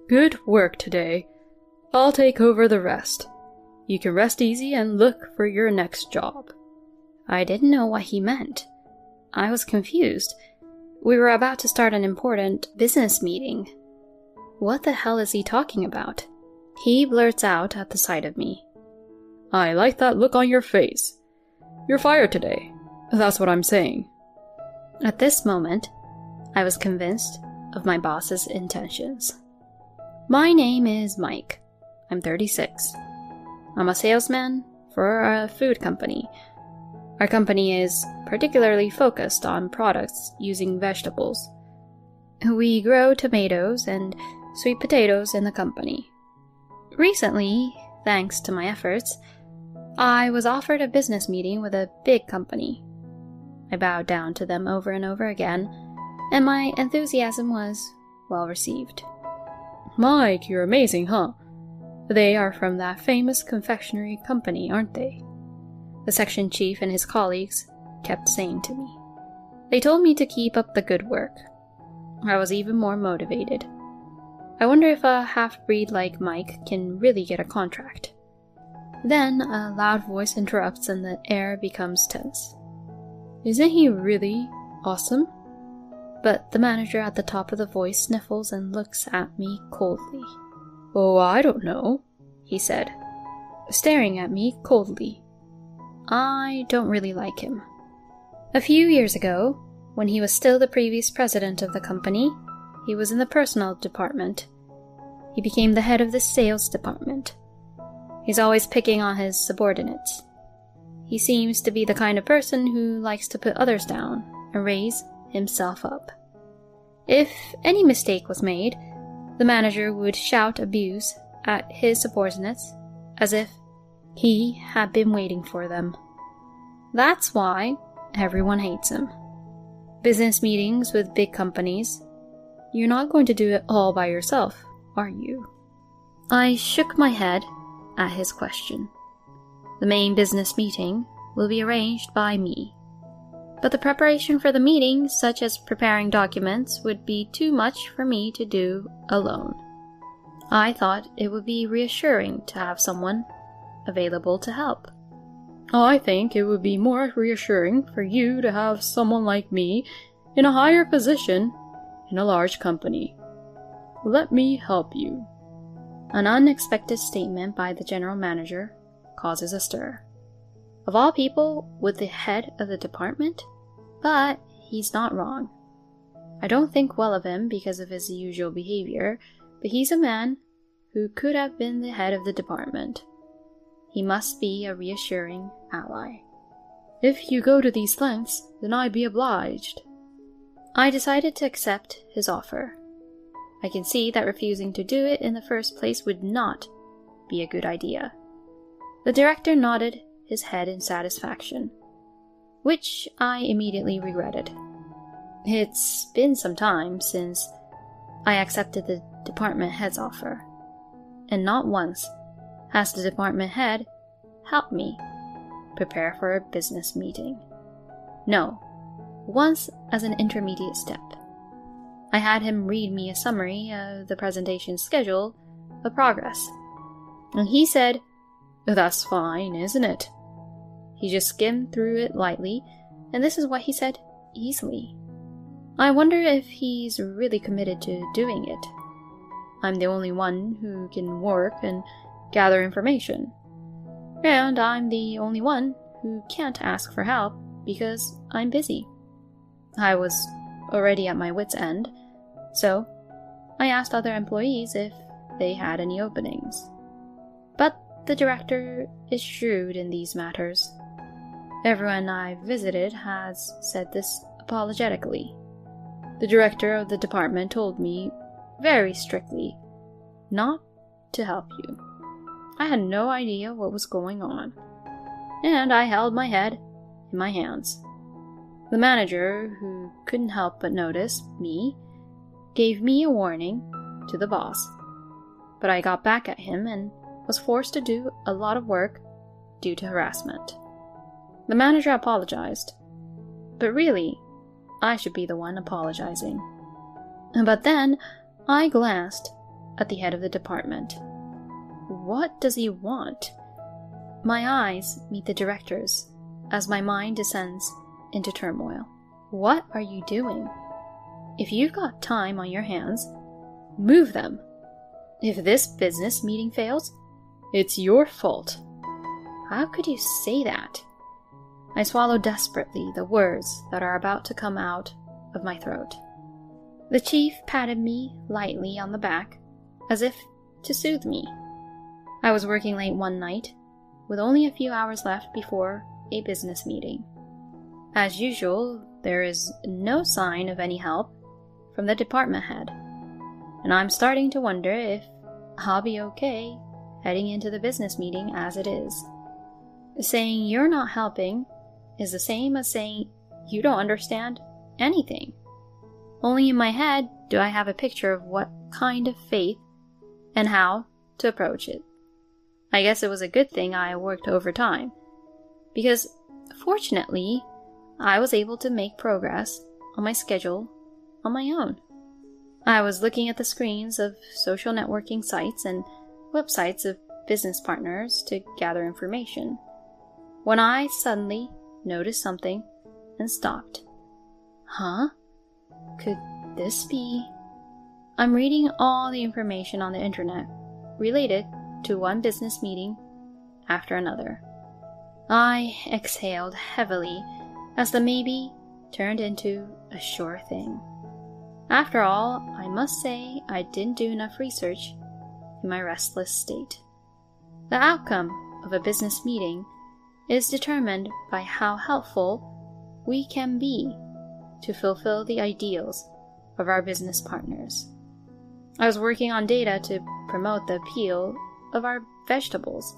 Good work today. I'll take over the rest. You can rest easy and look for your next job." I didn't know what he meant. I was confused. We were about to start an important business meeting. What the hell is he talking about? He blurts out at the sight of me. "I like that look on your face. You're fired today. That's what I'm saying." At this moment, I was convinced of my boss's intentions. My name is Mike. I'm 36. I'm a salesman for a food company. Our company is particularly focused on products using vegetables. We grow tomatoes and sweet potatoes in the company. Recently, thanks to my efforts, I was offered a business meeting with a big company. I bowed down to them over and over again, and my enthusiasm was well received. "Mike, you're amazing, huh? They are from that famous confectionery company, aren't they?" The section chief and his colleagues kept saying to me. They told me to keep up the good work. I was even more motivated. I wonder if a half-breed like Mike can really get a contract. Then a loud voice interrupts and the air becomes tense. "Isn't he really awesome?" But the manager at the top of the voice sniffles and looks at me coldly. "Oh, I don't know," he said, staring at me coldly. I don't really like him. A few years ago, when he was still the previous president of the company, he was in the personnel department. He became the head of the sales department. He's always picking on his subordinates. He seems to be the kind of person who likes to put others down and raise himself up. If any mistake was made, the manager would shout abuse at his subordinates as if he had been waiting for them. That's why everyone hates him. Business meetings with big companies. You're not going to do it all by yourself, are you? I shook my head at his question. The main business meeting will be arranged by me. But the preparation for the meeting, such as preparing documents, would be too much for me to do alone. I thought it would be reassuring to have someone available to help. "I think it would be more reassuring for you to have someone like me in a higher position in a large company. Let me help you." An unexpected statement by the general manager causes a stir. Of all people, with the head of the department? But he's not wrong. I don't think well of him because of his usual behavior, but he's a man who could have been the head of the department. He must be a reassuring ally. "If you go to these lengths, then I'd be obliged." I decided to accept his offer. I can see that refusing to do it in the first place would not be a good idea. The director nodded his head in satisfaction, which I immediately regretted. It's been some time since I accepted the department head's offer, and not once has the department head helped me prepare for a business meeting. No, once as an intermediate step. I had him read me a summary of the presentation schedule of progress, and he said, "That's fine, isn't it?" He just skimmed through it lightly, and this is what he said easily. I wonder if he's really committed to doing it. I'm the only one who can work and gather information, and I'm the only one who can't ask for help because I'm busy. I was already at my wit's end, so I asked other employees if they had any openings. But the director is shrewd in these matters. Everyone I've visited has said this apologetically. The director of the department told me very strictly not to help you. I had no idea what was going on, and I held my head in my hands. The manager, who couldn't help but notice me, gave me a warning to the boss, but I got back at him and was forced to do a lot of work due to harassment. The manager apologized, but really, I should be the one apologizing. But then I glanced at the head of the department. What does he want? My eyes meet the director's as my mind descends into turmoil. What are you doing? If you've got time on your hands, move them. If this business meeting fails, it's your fault. How could you say that? I swallow desperately the words that are about to come out of my throat. The chief patted me lightly on the back, as if to soothe me. I was working late one night, with only a few hours left before a business meeting. As usual, there is no sign of any help from the department head, and I'm starting to wonder if I'll be okay heading into the business meeting as it is. Saying you're not helping is the same as saying you don't understand anything. Only in my head do I have a picture of what kind of faith and how to approach it. I guess it was a good thing I worked overtime, because fortunately, I was able to make progress on my schedule on my own. I was looking at the screens of social networking sites and websites of business partners to gather information, when I suddenly noticed something and stopped. Huh? Could this be? I'm reading all the information on the internet related to one business meeting after another. I exhaled heavily as the maybe turned into a sure thing. After all, I must say I didn't do enough research in my restless state. The outcome of a business meeting is determined by how helpful we can be to fulfill the ideals of our business partners. I was working on data to promote the appeal of our vegetables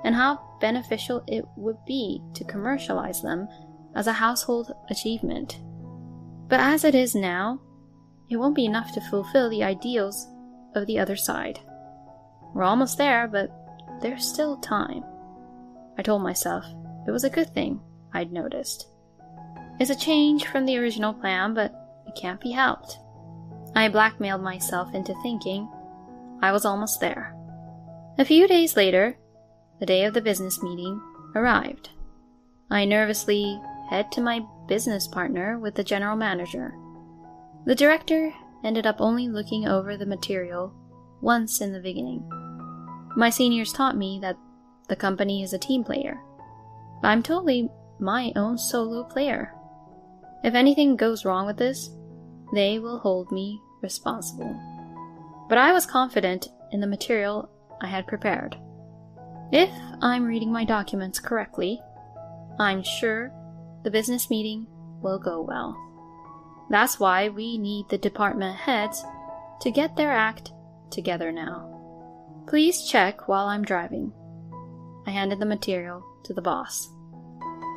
and how beneficial it would be to commercialize them as a household achievement. But as it is now, it won't be enough to fulfill the ideals of the other side. We're almost there, but there's still time. I told myself it was a good thing I'd noticed. It's a change from the original plan, but it can't be helped. I blackmailed myself into thinking I was almost there. A few days later, the day of the business meeting arrived. I nervously head to my business partner with the general manager. The director ended up only looking over the material once in the beginning. My seniors taught me that the company is a team player, but I'm totally my own solo player. If anything goes wrong with this, they will hold me responsible. But I was confident in the material I had prepared. If I'm reading my documents correctly, I'm sure the business meeting will go well. That's why we need the department heads to get their act together now. Please check while I'm driving. I handed the material to the boss.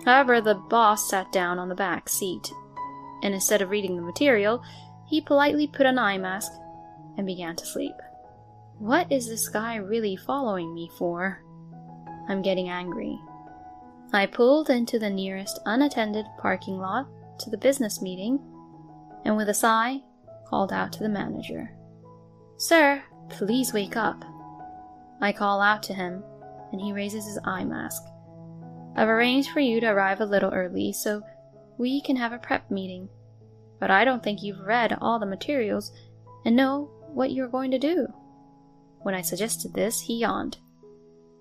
However, the boss sat down on the back seat, and instead of reading the material, he politely put an eye mask and began to sleep. What is this guy really following me for? I'm getting angry. I pulled into the nearest unattended parking lot to the business meeting, and with a sigh, called out to the manager. "Sir, please wake up." I call out to him, and he raises his eye mask. "I've arranged for you to arrive a little early so we can have a prep meeting, but I don't think you've read all the materials and know what you're going to do." When I suggested this, he yawned,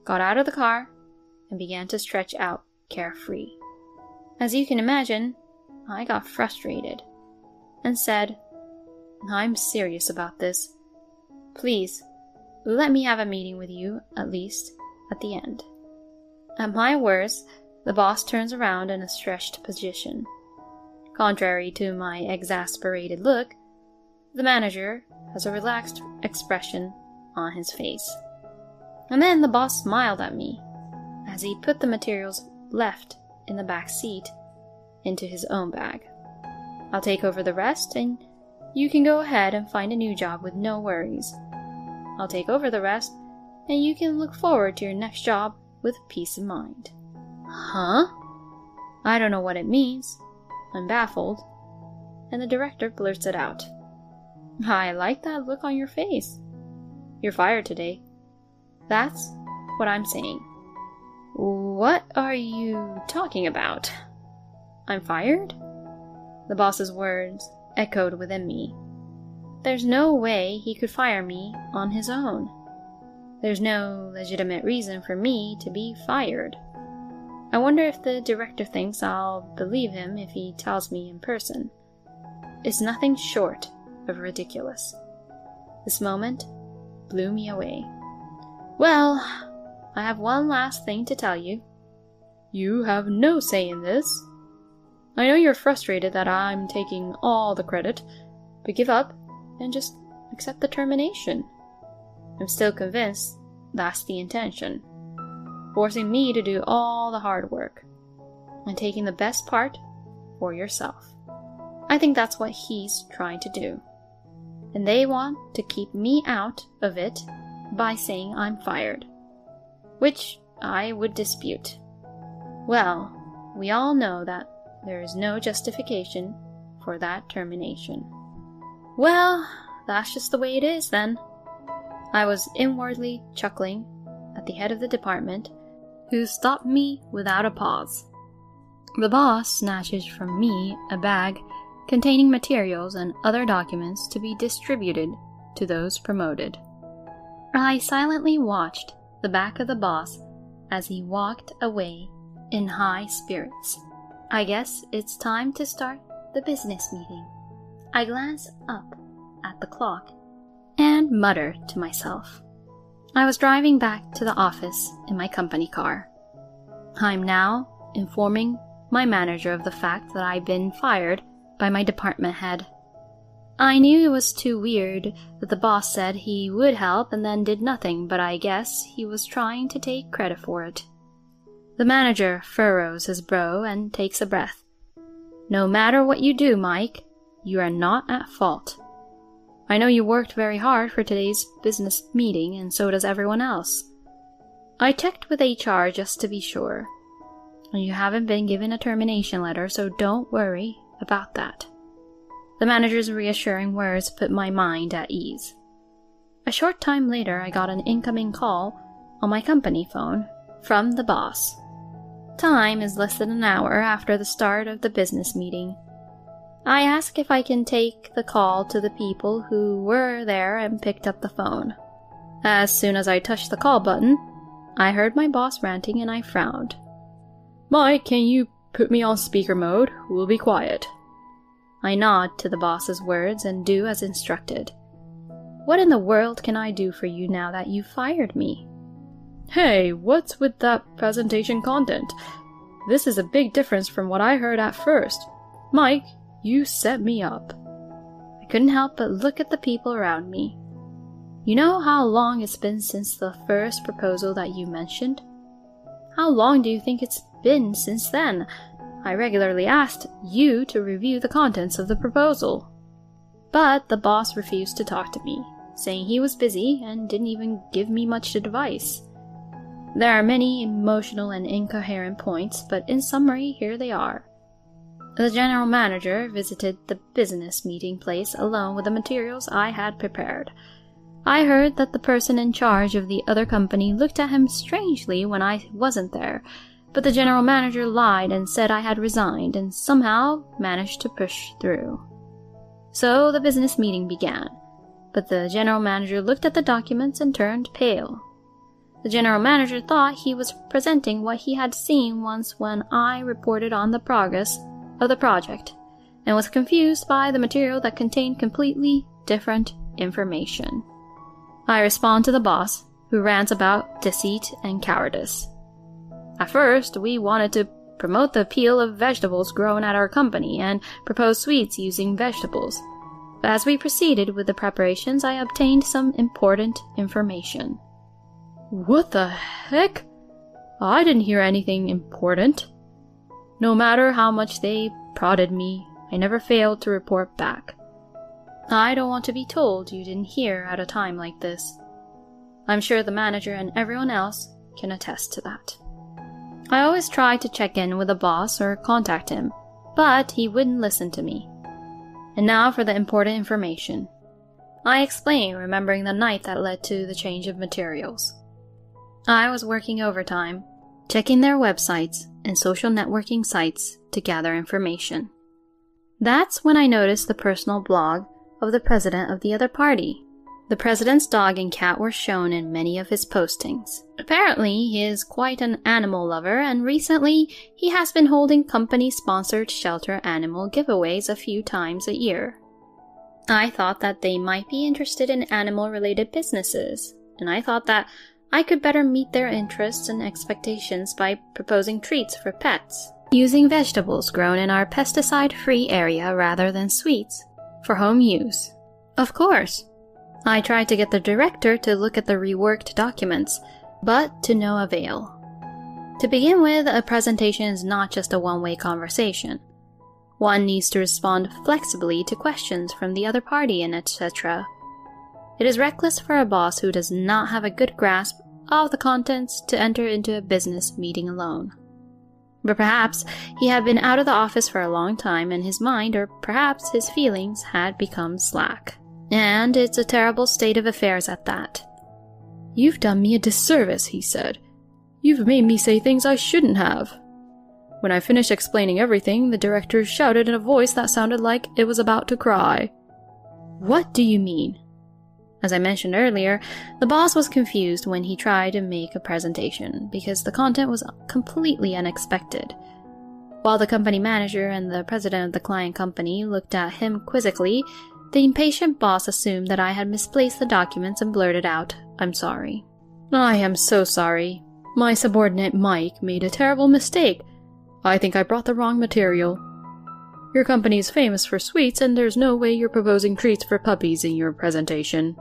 got out of the car, and began to stretch out carefree. As you can imagine, I got frustrated and said, "I'm serious about this. Please, let me have a meeting with you, at least, at the end." At my worst, the boss turns around in a stretched position. Contrary to my exasperated look, the manager has a relaxed expression on his face. And then the boss smiled at me as he put the materials left in the back seat into his own bag. "I'll take over the rest, and you can go ahead and find a new job with no worries. I'll take over the rest, and you can look forward to your next job with peace of mind." Huh? I don't know what it means. I'm baffled, and the director blurts it out. "I like that look on your face. You're fired today. That's what I'm saying. What are you talking about? I'm fired? The boss's words echoed within me. There's no way he could fire me on his own. There's no legitimate reason for me to be fired. I wonder if the director thinks I'll believe him if he tells me in person. It's nothing short of ridiculous. This moment blew me away. Well, I have one last thing to tell you. You have no say in this. I know you're frustrated that I'm taking all the credit, but give up and just accept the termination. I'm still convinced that's the intention. Forcing me to do all the hard work and taking the best part for yourself. I think that's what he's trying to do. And they want to keep me out of it by saying I'm fired, which I would dispute. Well, we all know that there is no justification for that termination. Well, that's just the way it is then. I was inwardly chuckling at the head of the department, who stopped me without a pause. The boss snatches from me a bag containing materials and other documents to be distributed to those promoted. I silently watched the back of the boss as he walked away in high spirits. I guess it's time to start the business meeting. I glance up at the clock and mutter to myself. I was driving back to the office in my company car. I'm now informing my manager of the fact that I've been fired by my department head. I knew it was too weird that the boss said he would help and then did nothing, but I guess he was trying to take credit for it. The manager furrows his brow and takes a breath. No matter what you do, Mike, you are not at fault. I know you worked very hard for today's business meeting, and so does everyone else. I checked with HR just to be sure. And you haven't been given a termination letter, so don't worry about that. The manager's reassuring words put my mind at ease. A short time later, I got an incoming call on my company phone from the boss. Time is less than an hour after the start of the business meeting. I ask if I can take the call to the people who were there and picked up the phone. As soon as I touched the call button, I heard my boss ranting and I frowned. Mike, can you put me on speaker mode? We'll be quiet. I nod to the boss's words and do as instructed. What in the world can I do for you now that you fired me? Hey, what's with that presentation content? This is a big difference from what I heard at first. Mike, you set me up. I couldn't help but look at the people around me. You know how long it's been since the first proposal that you mentioned? How long do you think it's been since then? I regularly asked you to review the contents of the proposal. But the boss refused to talk to me, saying he was busy and didn't even give me much advice. There are many emotional and incoherent points, but in summary, here they are. The general manager visited the business meeting place alone with the materials I had prepared. I heard that the person in charge of the other company looked at him strangely when I wasn't there, but the general manager lied and said I had resigned and somehow managed to push through. So the business meeting began, but the general manager looked at the documents and turned pale. The general manager thought he was presenting what he had seen once when I reported on the progress of the project, and was confused by the material that contained completely different information. I respond to the boss, who rants about deceit and cowardice. At first, we wanted to promote the appeal of vegetables grown at our company and propose sweets using vegetables. But as we proceeded with the preparations, I obtained some important information. What the heck? I didn't hear anything important. No matter how much they prodded me, I never failed to report back. I don't want to be told you didn't hear at a time like this. I'm sure the manager and everyone else can attest to that. I always tried to check in with the boss or contact him, but he wouldn't listen to me. And now for the important information. I explained, remembering the night that led to the change of materials. I was working overtime, checking their websites and social networking sites to gather information. That's when I noticed the personal blog of the president of the other party. The president's dog and cat were shown in many of his postings. Apparently, he is quite an animal lover, and recently he has been holding company-sponsored shelter animal giveaways a few times a year. I thought that they might be interested in animal-related businesses, and I thought that I could better meet their interests and expectations by proposing treats for pets, using vegetables grown in our pesticide-free area rather than sweets, for home use. Of course, I tried to get the director to look at the reworked documents, but to no avail. To begin with, a presentation is not just a one-way conversation. One needs to respond flexibly to questions from the other party and etc. It is reckless for a boss who does not have a good grasp of the contents to enter into a business meeting alone. But perhaps he had been out of the office for a long time and his mind, or perhaps his feelings, had become slack. And it's a terrible state of affairs at that. "You've done me a disservice," he said. "You've made me say things I shouldn't have." When I finished explaining everything, the director shouted in a voice that sounded like it was about to cry. "What do you mean?" As I mentioned earlier, the boss was confused when he tried to make a presentation because the content was completely unexpected. While the company manager and the president of the client company looked at him quizzically, the impatient boss assumed that I had misplaced the documents and blurted out, "I'm sorry." "I am so sorry. My subordinate Mike made a terrible mistake. I think I brought the wrong material. Your company is famous for sweets, and there's no way you're proposing treats for puppies in your presentation."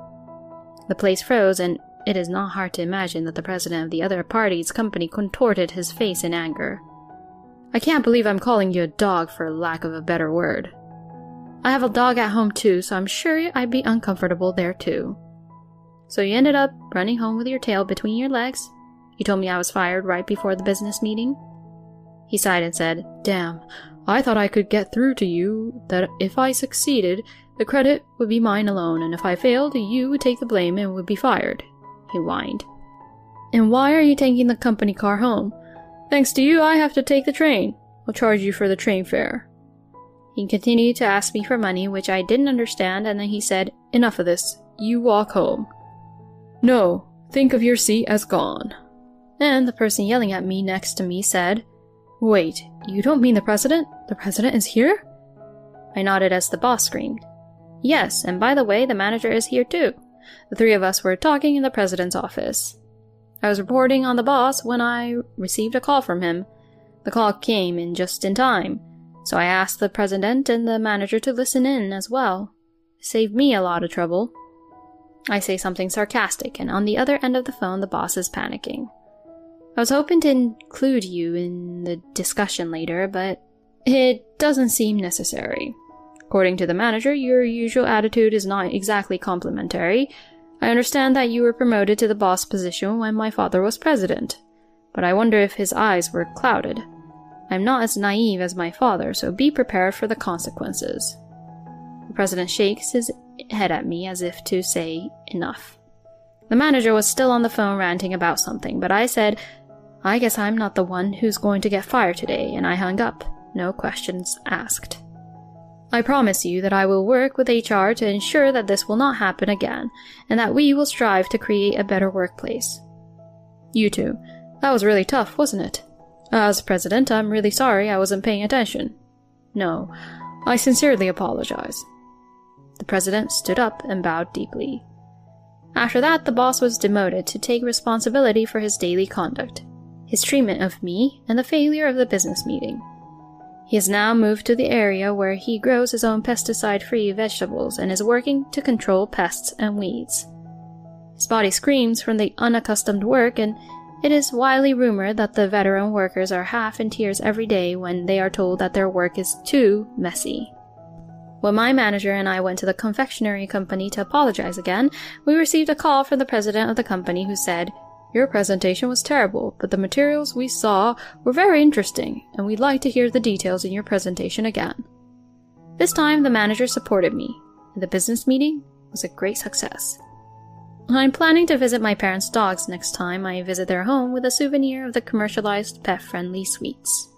The place froze, and it is not hard to imagine that the president of the other party's company contorted his face in anger. "I can't believe I'm calling you a dog for lack of a better word. I have a dog at home too, so I'm sure I'd be uncomfortable there too." "So you ended up running home with your tail between your legs? You told me I was fired right before the business meeting?" He sighed and said, "Damn, I thought I could get through to you that if I succeeded, the credit would be mine alone, and if I failed, you would take the blame and would be fired," he whined. "And why are you taking the company car home? Thanks to you, I have to take the train. I'll charge you for the train fare." He continued to ask me for money, which I didn't understand, and then he said, "Enough of this. You walk home." "No, think of your seat as gone." And the person yelling at me next to me said, "Wait, you don't mean the president? The president is here?" I nodded as the boss screamed, "Yes, and by the way, the manager is here too." The three of us were talking in the president's office. I was reporting on the boss when I received a call from him. The call came in just in time, so I asked the president and the manager to listen in as well. It saved me a lot of trouble. I say something sarcastic, and on the other end of the phone the boss is panicking. "I was hoping to include you in the discussion later, but it doesn't seem necessary. According to the manager, your usual attitude is not exactly complimentary. I understand that you were promoted to the boss position when my father was president, but I wonder if his eyes were clouded. I'm not as naive as my father, so be prepared for the consequences." The president shakes his head at me as if to say, "Enough." The manager was still on the phone ranting about something, but I said, "I guess I'm not the one who's going to get fired today," and I hung up. No questions asked. "I promise you that I will work with HR to ensure that this will not happen again, and that we will strive to create a better workplace." "You two, that was really tough, wasn't it?" "As president, I'm really sorry I wasn't paying attention." "No, I sincerely apologize." The president stood up and bowed deeply. After that, the boss was demoted to take responsibility for his daily conduct, his treatment of me, and the failure of the business meeting. He has now moved to the area where he grows his own pesticide-free vegetables and is working to control pests and weeds. His body screams from the unaccustomed work, and it is widely rumored that the veteran workers are half in tears every day when they are told that their work is too messy. When my manager and I went to the confectionery company to apologize again, we received a call from the president of the company who said, "Your presentation was terrible, but the materials we saw were very interesting, and we'd like to hear the details in your presentation again." This time, the manager supported me. In the business meeting, was a great success. I'm planning to visit my parents' dogs next time I visit their home with a souvenir of the commercialized pet-friendly sweets.